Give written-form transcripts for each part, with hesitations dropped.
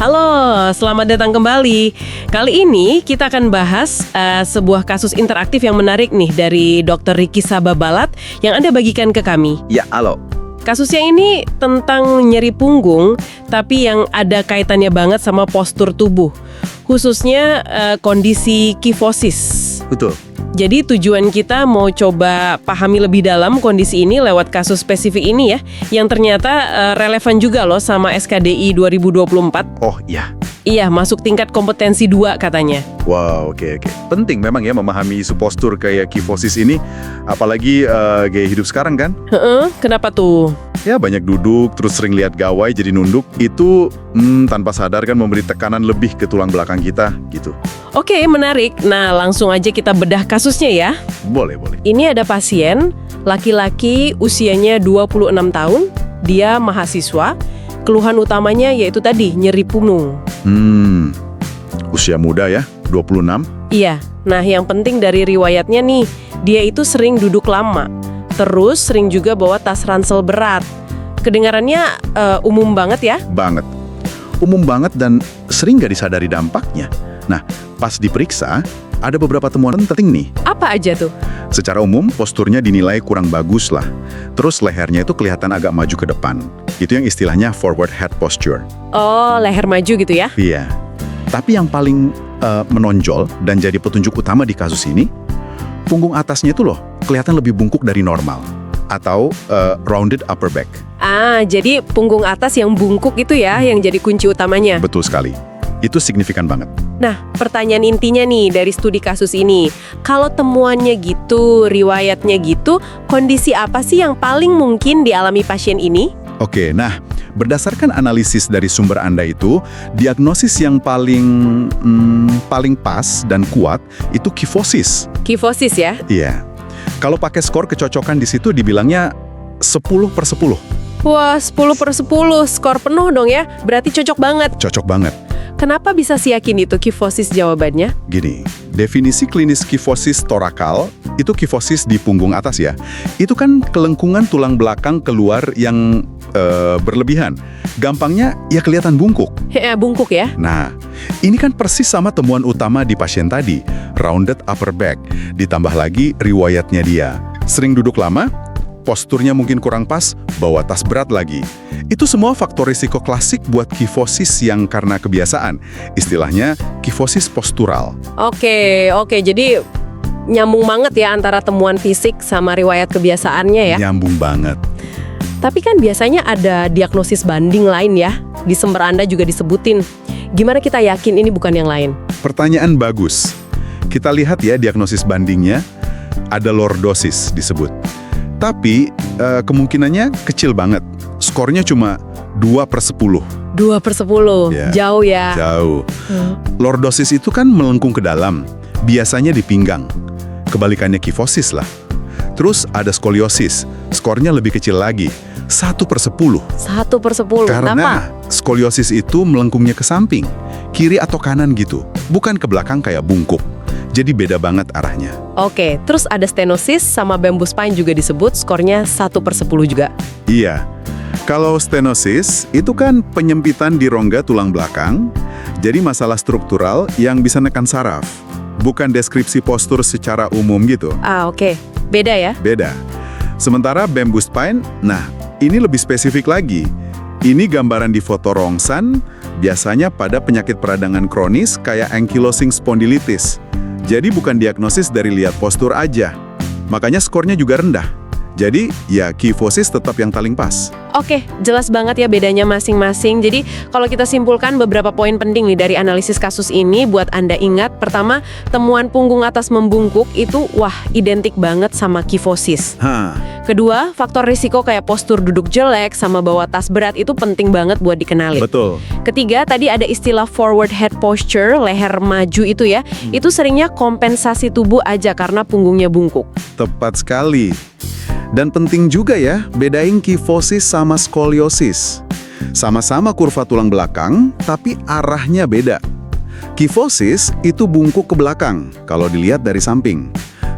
Halo, selamat datang kembali. Kali ini kita akan bahas sebuah kasus interaktif yang menarik nih dari Dr. Ricky Sababalat yang Anda bagikan ke kami. Ya, halo. Kasusnya ini tentang nyeri punggung, tapi yang ada kaitannya banget sama postur tubuh, khususnya kondisi kifosis. Betul. Jadi tujuan kita mau coba pahami lebih dalam kondisi ini lewat kasus spesifik ini ya, yang ternyata relevan juga loh sama SKDI 2024. Oh iya. Iya, masuk tingkat kompetensi 2 katanya. Wow, oke. Penting memang ya memahami isu postur kayak kifosis ini, apalagi gaya hidup sekarang kan. Kenapa tuh? Ya banyak duduk, terus sering lihat gawai jadi nunduk, itu tanpa sadar kan memberi tekanan lebih ke tulang belakang kita gitu. Oke, menarik. Nah, langsung aja kita bedah kasusnya ya. Boleh. Ini ada pasien, laki-laki usianya 26 tahun, dia mahasiswa, keluhan utamanya yaitu tadi, nyeri punggung. Usia muda ya, 26. Iya, nah yang penting dari riwayatnya nih, dia itu sering duduk lama, terus sering juga bawa tas ransel berat. Kedengarannya umum banget ya? Banget. Umum banget dan sering gak disadari dampaknya. Nah, pas diperiksa, ada beberapa temuan penting nih. Apa aja tuh? Secara umum, posturnya dinilai kurang bagus lah. Terus lehernya itu kelihatan agak maju ke depan. Itu yang istilahnya forward head posture. Oh, leher maju gitu ya? Iya. Tapi yang paling menonjol dan jadi petunjuk utama di kasus ini, punggung atasnya itu loh, kelihatan lebih bungkuk dari normal. Atau rounded upper back. Jadi punggung atas yang bungkuk itu ya, yang jadi kunci utamanya. Betul sekali. Itu signifikan banget. Nah, pertanyaan intinya nih dari studi kasus ini, kalau temuannya gitu, riwayatnya gitu, kondisi apa sih yang paling mungkin dialami pasien ini? Oke, nah, berdasarkan analisis dari sumber Anda itu, diagnosis yang paling pas dan kuat itu kifosis. Kifosis ya? Iya. Kalau pakai skor kecocokan di situ dibilangnya 10/10. Wah, 10/10, skor penuh dong ya? Berarti cocok banget. Cocok banget. Kenapa bisa yakin itu kifosis jawabannya? Gini, definisi klinis kifosis torakal, itu kifosis di punggung atas ya. Itu kan kelengkungan tulang belakang keluar yang berlebihan. Gampangnya ya kelihatan bungkuk. Bungkuk ya? Nah, ini kan persis sama temuan utama di pasien tadi, rounded upper back. Ditambah lagi riwayatnya dia. Sering duduk lama, posturnya mungkin kurang pas, bawa tas berat lagi. Itu semua faktor risiko klasik buat kifosis yang karena kebiasaan. Istilahnya kifosis postural. Oke, jadi nyambung banget ya antara temuan fisik sama riwayat kebiasaannya ya? Nyambung banget. Tapi kan biasanya ada diagnosis banding lain ya? Di sumber Anda juga disebutin. Gimana kita yakin ini bukan yang lain? Pertanyaan bagus. Kita lihat ya diagnosis bandingnya, ada lordosis disebut. Tapi kemungkinannya kecil banget. Skornya cuma 2/10. 2/10, Ya. Jauh ya? Jauh. Lordosis itu kan melengkung ke dalam, biasanya di pinggang. Kebalikannya kifosis lah. Terus ada skoliosis, skornya lebih kecil lagi, 1/10. 1/10, Karena kenapa? skoliosis itu melengkungnya ke samping, kiri atau kanan gitu, bukan ke belakang kayak bungkuk. Jadi beda banget arahnya. Oke, terus ada stenosis sama bamboo spine juga disebut, skornya 1/10 juga. Iya. Kalau stenosis, itu kan penyempitan di rongga tulang belakang, jadi masalah struktural yang bisa nekan saraf. Bukan deskripsi postur secara umum gitu. Oke. Beda ya? Beda. Sementara bamboo spine, nah ini lebih spesifik lagi. Ini gambaran di foto rongsan, biasanya pada penyakit peradangan kronis kayak ankylosing spondylitis. Jadi bukan diagnosis dari lihat postur aja. Makanya skornya juga rendah. Jadi ya kifosis tetap yang paling pas. Oke, jelas banget ya bedanya masing-masing. Jadi kalau kita simpulkan beberapa poin penting nih dari analisis kasus ini buat Anda ingat. Pertama, temuan punggung atas membungkuk itu identik banget sama kifosis. Kedua, faktor risiko kayak postur duduk jelek sama bawa tas berat itu penting banget buat dikenali. Betul. Ketiga, tadi ada istilah forward head posture, leher maju itu ya. Itu seringnya kompensasi tubuh aja karena punggungnya bungkuk. Tepat sekali. Dan penting juga ya, bedain kifosis sama skoliosis. Sama-sama kurva tulang belakang, tapi arahnya beda. Kifosis itu bungkuk ke belakang, kalau dilihat dari samping.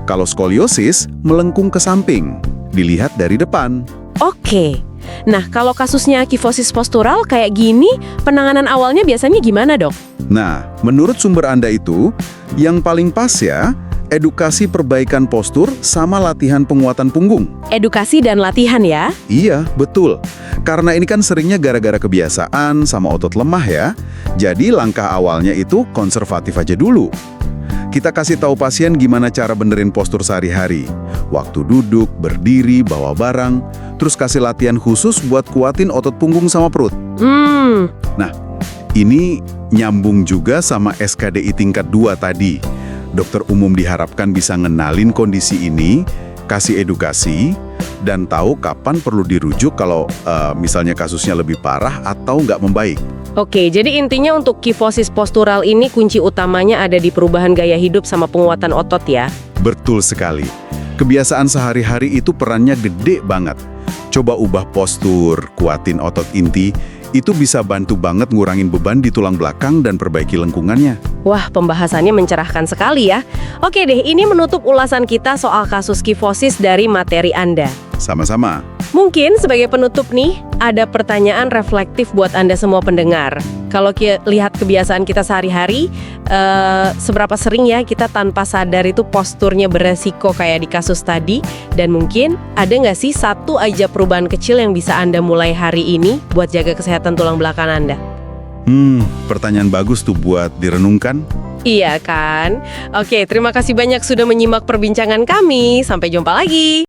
Kalau skoliosis, melengkung ke samping, dilihat dari depan. Oke, Nah, kalau kasusnya kifosis postural kayak gini, penanganan awalnya biasanya gimana, Dok? Nah, menurut sumber Anda itu, yang paling pas ya, edukasi perbaikan postur sama latihan penguatan punggung. Edukasi dan latihan ya? Iya, betul. Karena ini kan seringnya gara-gara kebiasaan sama otot lemah ya. Jadi langkah awalnya itu konservatif aja dulu. Kita kasih tahu pasien gimana cara benerin postur sehari-hari. Waktu duduk, berdiri, bawa barang. Terus kasih latihan khusus buat kuatin otot punggung sama perut. Nah, ini nyambung juga sama SKDI tingkat 2 tadi. Dokter umum diharapkan bisa ngenalin kondisi ini, kasih edukasi, dan tahu kapan perlu dirujuk kalau misalnya kasusnya lebih parah atau nggak membaik. Oke, jadi intinya untuk kifosis postural ini kunci utamanya ada di perubahan gaya hidup sama penguatan otot ya? Betul sekali. Kebiasaan sehari-hari itu perannya gede banget. Coba ubah postur, kuatin otot inti, itu bisa bantu banget ngurangin beban di tulang belakang dan perbaiki lengkungannya. Wah, pembahasannya mencerahkan sekali ya. Oke deh, ini menutup ulasan kita soal kasus kifosis dari materi Anda. Sama-sama. Mungkin sebagai penutup nih, ada pertanyaan reflektif buat Anda semua pendengar. Kalau lihat kebiasaan kita sehari-hari, seberapa sering ya kita tanpa sadar itu posturnya beresiko kayak di kasus tadi? Dan mungkin ada nggak sih satu aja perubahan kecil yang bisa Anda mulai hari ini buat jaga kesehatan tulang belakang Anda? Pertanyaan bagus tuh buat direnungkan. Iya kan? Oke, terima kasih banyak sudah menyimak perbincangan kami. Sampai jumpa lagi.